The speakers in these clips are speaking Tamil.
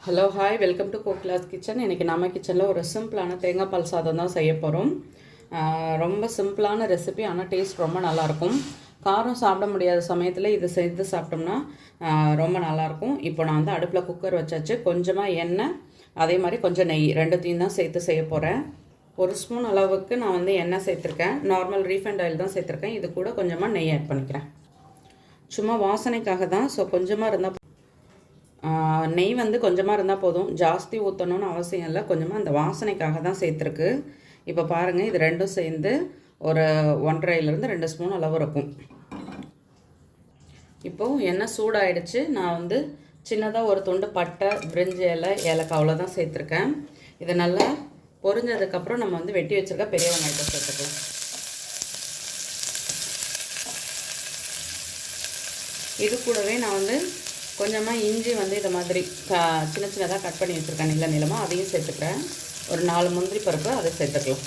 Hello hi welcome to Kokila's kitchen. இன்றைக்கி நம்ம கிச்சனில் ஒரு சிம்பிளான தேங்காய் பால் சாதம் தான் செய்ய போகிறோம். ரொம்ப சிம்பிளான ரெசிபி, ஆனால் டேஸ்ட் ரொம்ப நல்லாயிருக்கும். காரம் சாப்பிட முடியாத சமயத்தில் இது செய்து சாப்பிட்டோம்னா ரொம்ப நல்லாயிருக்கும். இப்போ நான் வந்து அடுப்பில் குக்கர் வச்சாச்சு. கொஞ்சமாக எண்ணெய், அதே மாதிரி கொஞ்சம் நெய், ரெண்டுத்தையும் தான் சேர்த்து செய்ய போகிறேன். ஒரு ஸ்பூன் அளவுக்கு நான் வந்து எண்ணெய் சேர்த்துருக்கேன். நார்மல் ரீஃபைண்ட் ஆயில் தான் சேர்த்துருக்கேன். இது கூட கொஞ்சமாக நெய் ஆட் பண்ணிக்கிறேன். சும்மா வாசனைக்காக தான். ஸோ கொஞ்சமாக இருந்தால் நெய் வந்து கொஞ்சமாக இருந்தால் போதும், ஜாஸ்தி ஊற்றணும்னு அவசியம் இல்லை. கொஞ்சமாக அந்த வாசனைக்காக தான் சேர்த்துருக்கு. இப்போ பாருங்கள், இது ரெண்டும் சேர்ந்து ஒரு 1.5லேருந்து 2 ஸ்பூன் அளவு இருக்கும். இப்போது எண்ணெய் சூடாகிடுச்சு. நான் வந்து சின்னதாக ஒரு துண்டு பட்டை, பிரிஞ்சி இலை, ஏலக்காய் அவ்வளோதான் சேர்த்துருக்கேன். இது நல்லா பொரிஞ்சதுக்கப்புறம் நம்ம வந்து வெட்டி வச்சுருக்க பெரிய வெங்காயத்தை சேர்த்துக்கலாம். இது கூடவே நான் வந்து கொஞ்சமாக இஞ்சி வந்து இதை மாதிரி சின்ன சின்னதாக கட் பண்ணி வச்சுருக்கேன், நீளமாக, அதையும் சேர்த்துக்கிறேன். ஒரு 4 முந்திரி பருப்பு அதை சேர்த்துக்கலாம்.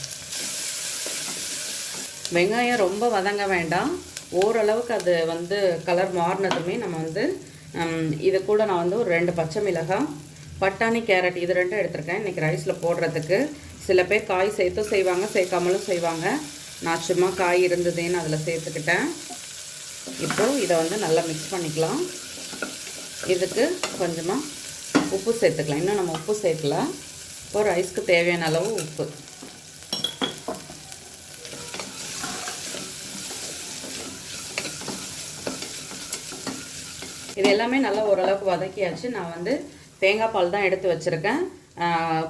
வெங்காயம் ரொம்ப வதங்க வேண்டாம், ஓரளவுக்கு அது வந்து கலர் மாறினதுமே நம்ம வந்து இது கூட நான் வந்து ஒரு 2 பச்சை மிளகாய், பட்டாணி, கேரட் இது 2 எடுத்துருக்கேன் இன்றைக்கி ரைஸில் போடுறதுக்கு. சில பேர் காய் சேர்த்தும் செய்வாங்க, சேர்க்காமலும் செய்வாங்க. நான் சும்மா காய் இருந்ததுன்னு அதில் சேர்த்துக்கிட்டேன். இப்போது இதை வந்து நல்லா மிக்ஸ் பண்ணிக்கலாம். இதுக்கு கொஞ்சமாக உப்பு சேர்த்துக்கலாம். இன்னும் நம்ம உப்பு சேர்க்கல. இப்போ ரைஸ்க்கு தேவையான அளவு உப்பு. இது எல்லாமே நல்லா ஓரளவுக்கு வதக்கியாச்சு. நான் வந்து தேங்காய் பால் தான் எடுத்து வச்சுருக்கேன்.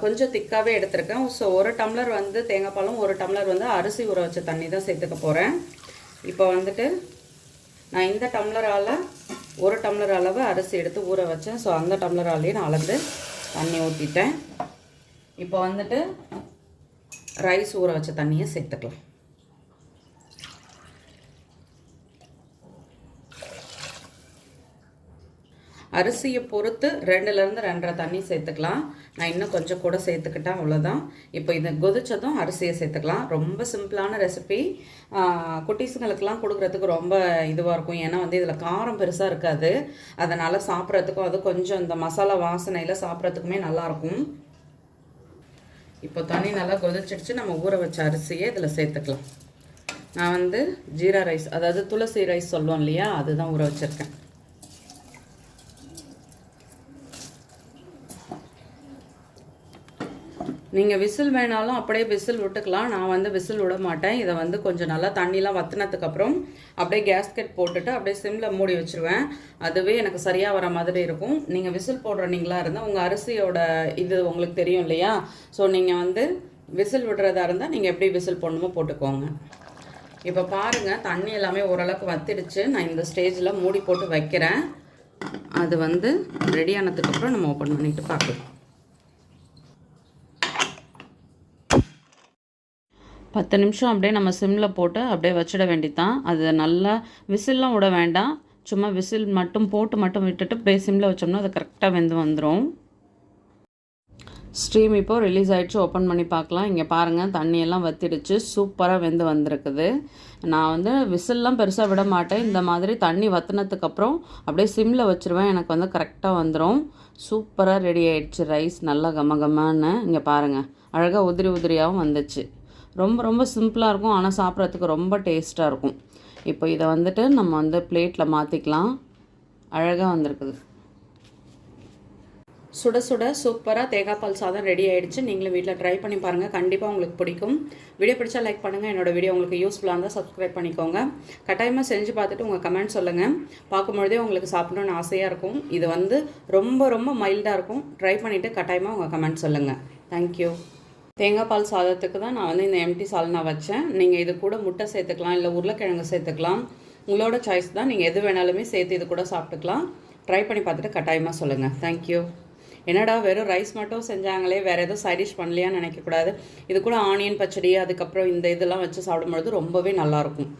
கொஞ்சம் திக்காகவே எடுத்துருக்கேன். ஸோ 1 டம்ளர் வந்து தேங்காய் பாலும் 1 டம்ளர் வந்து அரிசி ஊற வச்ச தண்ணி தான் சேர்த்துக்க போகிறேன். இப்போ வந்துட்டு நான் இந்த டம்ளரால் 1 டம்ளர் அளவு அரிசி எடுத்து ஊற வச்சேன். ஸோ அந்த டம்ளராலேயே நான் அளந்து தண்ணி ஊற்றிட்டேன். இப்போ வந்துட்டு ரைஸ் ஊற வச்ச தண்ணியை சேர்த்துக்கலாம். அரிசியை பொறுத்து 2லேருந்து 2.5 தண்ணி சேர்த்துக்கலாம். நான் இன்னும் கொஞ்சம் கூட சேர்த்துக்கிட்டேன், அவ்வளோதான். இப்போ இதை கொதிச்சதும் அரிசியை சேர்த்துக்கலாம். ரொம்ப சிம்பிளான ரெசிபி, குட்டீஸுங்களுக்கெல்லாம் கொடுக்குறதுக்கு ரொம்ப இதுவாக இருக்கும். ஏன்னா வந்து இதில் காரம் பெருசாக இருக்காது, அதனால் சாப்பிட்றதுக்கும் அது கொஞ்சம் இந்த மசாலா வாசனையில் சாப்பிட்றதுக்குமே நல்லாயிருக்கும். இப்போ தண்ணி நல்லா கொதிச்சிடுச்சு. நம்ம ஊற வச்ச அரிசியை இதில் சேர்த்துக்கலாம். நான் வந்து ஜீரா ரைஸ், அதாவது துளசி ரைஸ் சொல்லுவோம் இல்லையா, அதுதான் ஊற வச்சுருக்கேன். நீங்கள் விசில் வேணாலும் அப்படியே விசில் விட்டுக்கலாம். நான் வந்து விசில் விட மாட்டேன். இதை வந்து கொஞ்சம் நல்லா தண்ணிலாம் வற்றினதுக்கப்புறம் அப்படியே கேஸ்கெட் போட்டுட்டு அப்படியே சிம்மில் மூடி வச்சுருவேன். அதுவே எனக்கு சரியாக வர மாதிரி இருக்கும். நீங்கள் விசில் போடுறீங்களா இருந்தால் உங்கள் அரிசியோட இது உங்களுக்கு தெரியும் இல்லையா. ஸோ நீங்கள் வந்து விசில் விடுறதா இருந்தால் நீங்கள் எப்படி விசில் போடணுமோ போட்டுக்கோங்க. இப்போ பாருங்கள், தண்ணி எல்லாமே ஓரளவுக்கு வற்றிடுச்சு. நான் இந்த ஸ்டேஜில் மூடி போட்டு வைக்கிறேன். அது வந்து ரெடி ஆனதுக்கப்புறம் நம்ம ஓப்பன் பண்ணிவிட்டு பார்க்கலாம். 10 நிமிஷம் அப்படியே நம்ம சிம்மில் போட்டு அப்படியே வச்சிட வேண்டியதான். அது நல்லா விசில்லாம் விட வேண்டாம், சும்மா விசில் மட்டும் போட்டு விட்டுட்டு அப்படியே சிம்மில் வச்சோம்னா அது கரெக்டாக வெந்து வந்துடும். ஸ்டீம் இப்போது ரிலீஸ் ஆகிடுச்சு. ஓப்பன் பண்ணி பார்க்கலாம். இங்கே பாருங்கள், தண்ணியெல்லாம் வற்றிடுச்சு, சூப்பராக வெந்து வந்திருக்குது. நான் வந்து விசில்லாம் பெருசாக விட மாட்டேன். இந்த மாதிரி தண்ணி வற்றினதுக்கப்புறம் அப்படியே சிம்மில் வச்சுருவேன். எனக்கு வந்து கரெக்டாக வந்துடும். சூப்பராக ரெடி ஆகிடுச்சு ரைஸ், நல்லா கமகமான்னு. இங்கே பாருங்கள், அழகாக உதிரியாகவும் வந்துச்சு. ரொம்ப சிம்பிளாக இருக்கும், ஆனால் சாப்பிட்றதுக்கு ரொம்ப டேஸ்ட்டாக இருக்கும். இப்போ இதை வந்துட்டு நம்ம வந்து பிளேட்டில் மாற்றிக்கலாம். அழகாக வந்திருக்குது. சுட சுட சூப்பராக தேங்காய் பால் சாதம் ரெடி ஆகிடுச்சு. நீங்களும் வீட்டில் ட்ரை பண்ணி பாருங்கள், கண்டிப்பாக உங்களுக்கு பிடிக்கும். வீடியோ பிடிச்சா லைக் பண்ணுங்கள். என்னோடய வீடியோ உங்களுக்கு யூஸ்ஃபுல்லாக இருந்தால் சப்ஸ்கிரைப் பண்ணிக்கோங்க. கட்டாயமாக செஞ்சு பார்த்துட்டு உங்கள் கமெண்ட் சொல்லுங்கள். பார்க்கும்பொழுதே உங்களுக்கு சாப்பிடணுன்னு ஆசையாக இருக்கும். இது வந்து ரொம்ப மைல்டாக இருக்கும். ட்ரை பண்ணிவிட்டு கட்டாயமாக உங்கள் கமெண்ட் சொல்லுங்கள். தேங்க்யூ. தேங்காய் பால் சாதத்துக்கு தான் நான் வந்து இந்த எம்டி சால்னா வச்சேன். நீங்கள் இது கூட முட்டை சேர்த்துக்கலாம், இல்லை உருளைக்கிழங்கு சேர்த்துக்கலாம். உங்களோட சாய்ஸ் தான். நீங்கள் எது வேணாலுமே சேர்த்து இது கூட சாப்பிட்டுக்கலாம். ட்ரை பண்ணி பார்த்துட்டு கட்டாயமாக சொல்லுங்கள். தேங்க்யூ. என்னடா வெறும் ரைஸ் மட்டும் செஞ்சாங்களே, வேறு எதுவும் சைடிஷ் பண்ணலையான்னு நினைக்கக்கூடாது. இது கூட ஆனியன் பச்சடி, அதுக்கப்புறம் இந்த இதெல்லாம் வச்சு சாப்பிடும்பொழுது ரொம்பவே நல்லாயிருக்கும்.